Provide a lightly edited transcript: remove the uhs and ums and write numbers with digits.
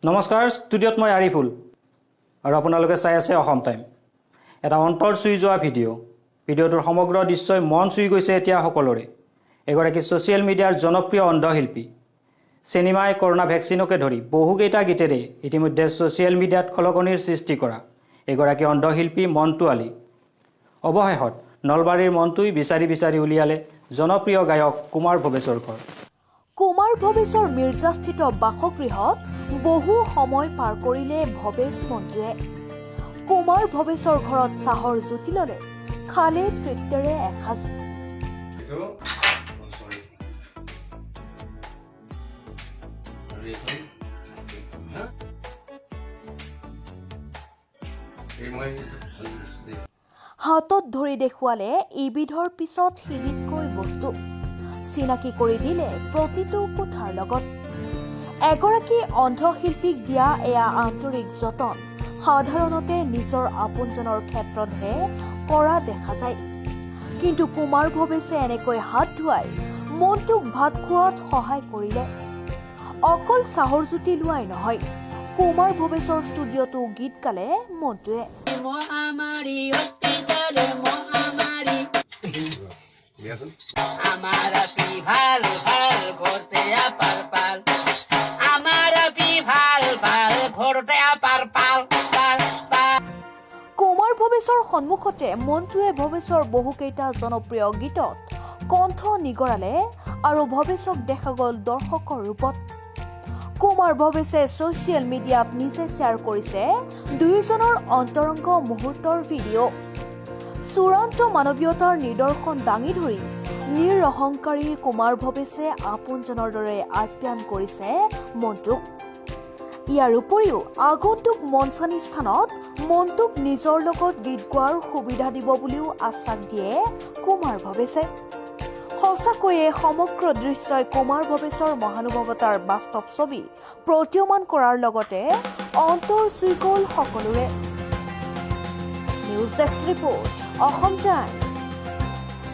নমস্কাৰ ষ্টুডিঅ'ত মই আৰিফুল আৰু আপোনালোকে চাই আছে অসম টাইম এটা অন্তৰ চুই যোৱা ভিডিঅ'টোৰ সমগ্ৰ দৃশ্যই মন চুই গৈছে এতিয়া সকলোৰে এগৰাকী ছ'চিয়েল মিডিয়াৰ জনপ্ৰিয় অন্ধশিল্পী চিনেমাই কৰোনা ভেকচিনকে ধৰি বহুকেইটা গীতেৰে ইতিমধ্যে ছ'চিয়েল মিডিয়াত খলকনিৰ সৃষ্টি কৰা এগৰাকী অন্ধশিল্পী মণ্টু আলী অৱশেষত নলবাৰীৰ মণ্টুই বিচাৰি উলিয়ালে জনপ্ৰিয় গায়ক কুমাৰ ভৱেশৰ ঘৰ কুমাৰ ভৱেশৰ মিৰ্জাস্থিত বাসগৃহত বহু সময় পাৰ কৰিলে ভৱেশ মণ্টুৱে কুমাৰ ভৱেশৰ ঘৰত চাহৰ জুতি ললে খালে তৃপ্তিৰে এসাঁজ হাতত ধৰি দেখুৱালে ইবিধৰ পিছত সিবিধকৈ বস্তু চিনাকি কৰি দিলে প্ৰতিটো কোঠাৰ লগত এগৰাকী অন্ধশিল্পীক দিয়া এয়া আন্তৰিক যতন সাধাৰণতে নিজৰ আপোনজনৰ ক্ষেত্ৰতহে কৰা দেখা যায় কিন্তু কুমাৰ ভৱেশে এনেকৈ হাত ধুৱাই মনটোক ভাত খোৱাত সহায় কৰিলে অকল চাহৰ জুতি লোৱাই নহয় কুমাৰ ভৱেশৰ ষ্টুডিঅ'টো গীত গালে মণ্টুৱে কুমাৰ ভৱেশৰ সন্মুখতে মণ্টুৱে ভৱেশৰ বহুকেইটা জনপ্ৰিয় গীতত কণ্ঠ নিগৰালে আৰু ভৱেশক দেখা গ'ল দৰ্শকৰ ৰূপত কুমাৰ ভৱেশে ছ'চিয়েল মিডিয়াত নিজে শ্বেয়াৰ কৰিছে দুয়োজনৰ অন্তৰংগ মুহূৰ্তৰ ভিডিঅ' চূড়ান্ত মানৱীয়তাৰ নিদৰ্শন দাঙি ধৰি নিৰহংকাৰী কুমাৰ ভৱেশে আপোনজনৰ দৰে আপ্যায়ন কৰিছে মণ্টুক ইয়াৰ উপৰিও আগন্তুক মঞ্চনী স্থানত মণ্টুক নিজৰ লগত গীত গোৱাৰ সুবিধা দিব বুলিও আশ্বাস দিয়ে কুমাৰ ভৱেশে সঁচাকৈয়ে সমগ্ৰ দৃশ্যই কুমাৰ ভৱেশৰ মহানুভৱতাৰ বাস্তৱ ছবি প্ৰতীয়মান কৰাৰ লগতে অন্তৰ চুই গ'ল সকলোৰে news desk report Assam time